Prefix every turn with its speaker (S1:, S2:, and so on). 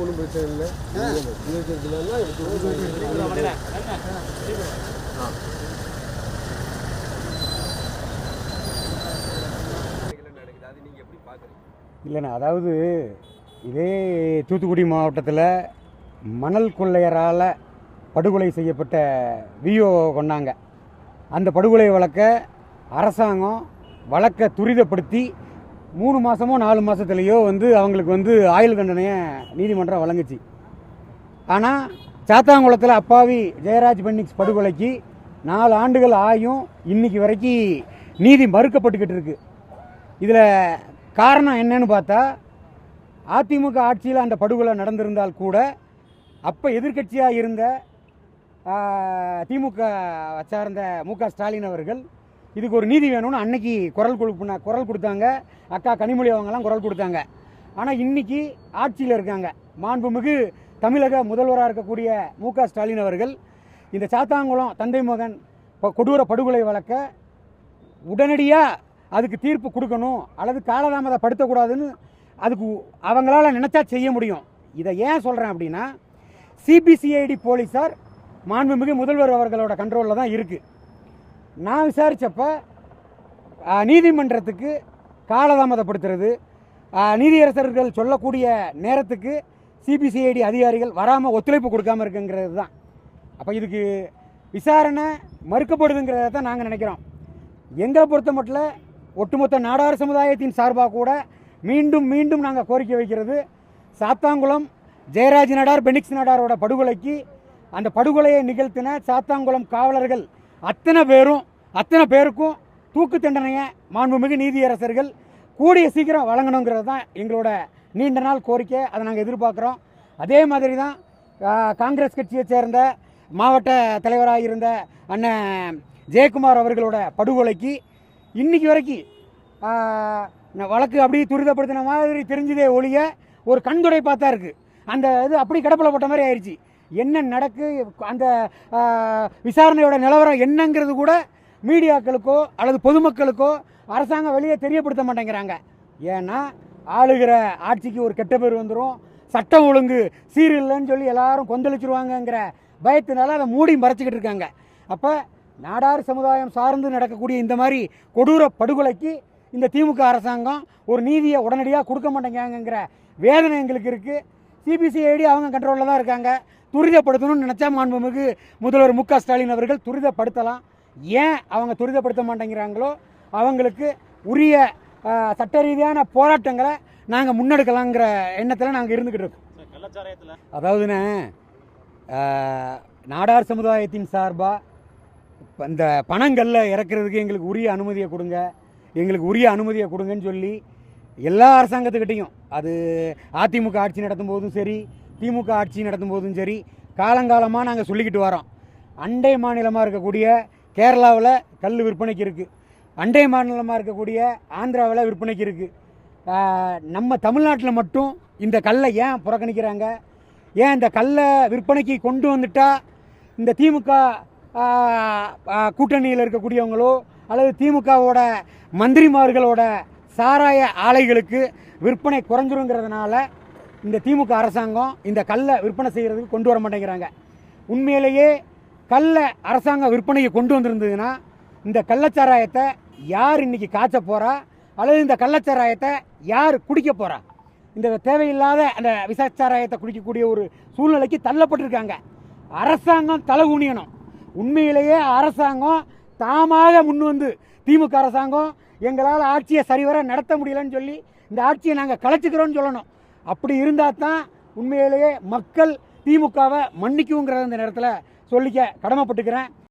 S1: ஒன்றும் பிரச்சனை இல்லை.
S2: இல்லைண்ணா, அதாவது இதே தூத்துக்குடி மாவட்டத்தில் மணல் கொள்ளையரால் படுகொலை செய்யப்பட்ட விஓ கொண்டாங்க. அந்த படுகொலை வழக்க அரசாங்கம் வழக்கை துரிதப்படுத்தி 3 மாதமோ 4 மாதத்துலேயோ அவங்களுக்கு ஆயுள் தண்டனையை நீதிமன்றம் வழங்குச்சு. ஆனால் சாத்தாங்குளத்தில் அப்பாவி ஜெயராஜ் பென்னிக்ஸ் படுகொலைக்கு 4 ஆண்டுகள் ஆயும் இன்னைக்கு வரைக்கும் நீதி மறுக்கப்பட்டுக்கிட்டு இருக்கு. இதில் காரணம் என்னன்னு பார்த்தா, அதிமுக ஆட்சியில் அந்த படுகொலை நடந்திருந்தால் கூட அப்போ எதிர்க்கட்சியாக இருந்த திமுக சார்ந்த மு.க. ஸ்டாலின் அவர்கள் இதுக்கு ஒரு நீதி வேணும்னு அன்னைக்கு குரல் கொடுத்தாங்க. அக்கா கனிமொழி அவங்கெல்லாம் குரல் கொடுத்தாங்க. ஆனால் இன்னைக்கு ஆட்சியில் இருக்காங்க மாண்புமிகு தமிழக முதல்வராக இருக்கக்கூடிய மு.க. ஸ்டாலின் அவர்கள் இந்த சாத்தாங்குளம் தந்தை மகன் கொடூர படுகொலை வழக்க உடனடியாக அதுக்கு தீர்ப்பு கொடுக்கணும் அல்லது காலதாமதப்படுத்தக்கூடாதுன்னு அதுக்கு அவங்களால நினச்சா செய்ய முடியும். இதை ஏன் சொல்கிறேன் அப்படின்னா, சிபிசிஐடி போலீஸார் மாண்புமிகு முதல்வர் அவர்களோட கண்ட்ரோலில் தான் இருக்குது. நான் விசாரித்தப்ப நீதிமன்றத்துக்கு காலதாமதப்படுத்துறது, நீதியரசர்கள் சொல்லக்கூடிய நேரத்துக்கு சிபிசிஐடி அதிகாரிகள் வராமல் ஒத்துழைப்பு கொடுக்காமல் இருக்குங்கிறது தான். அப்போ இதுக்கு விசாரணை மறுக்கப்படுதுங்கிறத தான் நாங்கள் நினைக்கிறோம். எங்களை பொறுத்த மட்டும் ஒட்டுமொத்த நாடார் சமுதாயத்தின் சார்பாக கூட மீண்டும் மீண்டும் நாங்கள் கோரிக்கை வைக்கிறது, சாத்தாங்குளம் ஜெயராஜ் நடார் பெனிக்ஸ் நடாரோட படுகொலைக்கு அந்த படுகொலையை நிகழ்த்தின சாத்தாங்குளம் காவலர்கள் அத்தனை பேருக்கும் தூக்கு தண்டனையை மாண்புமிகு நீதியரசர்கள் கூடிய சீக்கிரம் வழங்கணுங்கிறது தான் எங்களோட நீண்ட நாள் கோரிக்கை. அதை நாங்கள் எதிர்பார்க்குறோம். அதே மாதிரி தான் காங்கிரஸ் கட்சியை சேர்ந்த மாவட்ட தலைவராக இருந்த அண்ணன் ஜெயக்குமார் அவர்களோட படுகொலைக்கு இன்னைக்கு வரைக்கும் வழக்கு அப்படி துரிதப்படுத்தின மாதிரி தெரிஞ்சதே ஒழிய ஒரு கண்துடை பார்த்தா இருக்குது. அந்த இது அப்படி கடப்பில் போட்ட மாதிரி ஆயிடுச்சு. என்ன நடக்கு, அந்த விசாரணையோட நிலவரம் என்னங்கிறது கூட மீடியாக்களுக்கோ அல்லது பொதுமக்களுக்கோ அரசாங்கம் வெளியே தெரியப்படுத்த மாட்டேங்கிறாங்க. ஏன்னா ஆளுகிற ஆட்சிக்கு ஒரு கெட்ட பேர் வந்துடும், சட்டம் ஒழுங்கு சீரில்லைன்னு சொல்லி எல்லாரும் கொந்தளிச்சிருவாங்கங்கிற பயத்தினால அதை மூடி மறைச்சிக்கிட்டு இருக்காங்க. அப்போ நாடார் சமுதாயம் சார்ந்து நடக்கக்கூடிய இந்த மாதிரி கொடூர படுகொலைக்கு இந்த திமுக அரசாங்கம் ஒரு நீதியை உடனடியாக கொடுக்க மாட்டேங்கிறாங்கிற வேதனை எங்களுக்கு இருக்குது. சிபிசிஐடி அவங்க கண்ட்ரோலில் தான் இருக்காங்க. துரிதப்படுத்தணும்னு நினச்சா மாண்புமிகு முதல்வர் மு.க. ஸ்டாலின் அவர்கள் துரிதப்படுத்தலாம். ஏன் அவங்க துரிதப்படுத்த மாட்டேங்கிறாங்களோ அவங்களுக்கு உரிய சட்ட ரீதியான போராட்டங்களை நாங்கள் முன்னெடுக்கலாங்கிற எண்ணத்தில் நாங்கள் இருந்துக்கிட்டு இருக்கோம். அதாவதுண்ணே, நாடார் சமுதாயத்தின் சார்பாக இந்த பணங்களில் இறக்குறதுக்கு எங்களுக்கு உரிய அனுமதியை கொடுங்கன்னு சொல்லி எல்லா அரசாங்கத்துக்கிட்டையும், அது அதிமுக ஆட்சி நடத்தும் போதும் சரி, திமுக ஆட்சி நடத்தும் போதும் சரி, காலங்காலமாக நாங்கள் சொல்லிக்கிட்டு வரோம். அண்டை மாநிலமாக இருக்கக்கூடிய கேரளாவில் கல் விற்பனைக்கு இருக்குது, அண்டை மாநிலமாக இருக்கக்கூடிய ஆந்திராவில் விற்பனைக்கு இருக்குது. நம்ம தமிழ்நாட்டில் மட்டும் இந்த கல்லை ஏன் புறக்கணிக்கிறாங்க? ஏன் இந்த கல்லை விற்பனைக்கு கொண்டு வந்துட்டா இந்த திமுக கூட்டணியில் இருக்கக்கூடியவங்களோ அல்லது திமுகவோட மந்திரிமார்களோட சாராய ஆலைகளுக்கு விற்பனை குறைஞ்சிருங்கிறதுனால இந்த திமுக அரசாங்கம் இந்த கல்லை விற்பனை செய்கிறதுக்கு கொண்டு வர மாட்டேங்கிறாங்க. உண்மையிலேயே கல்லை அரசாங்கம் விற்பனைக்கு கொண்டு வந்திருந்ததுன்னா இந்த கள்ளச்சாராயத்தை யார் இன்றைக்கி காய்ச்ச போகிறா அல்லது இந்த கள்ளச்சாராயத்தை யார் குடிக்க போகிறா? இந்த தேவையில்லாத அந்த விஷச்சாராயத்தை குடிக்கக்கூடிய ஒரு சூழ்நிலைக்கு தள்ளப்பட்டிருக்காங்க. அரசாங்கம் தலை குனியணும். உண்மையிலேயே அரசாங்கம் தாமாக முன்வந்து, திமுக அரசாங்கம் எங்களால் ஆட்சியை சரிவர நடத்த முடியலன்னு சொல்லி இந்த ஆட்சியை நாங்கள் கலைச்சிக்கிறோன்னு சொல்லணும். அப்படி இருந்தால் தான் உண்மையிலேயே மக்கள் திமுகவை மன்னிக்குங்கிற இந்த நேரத்தில் சொல்லிக்க கடமைப்பட்டுக்கிறேன்.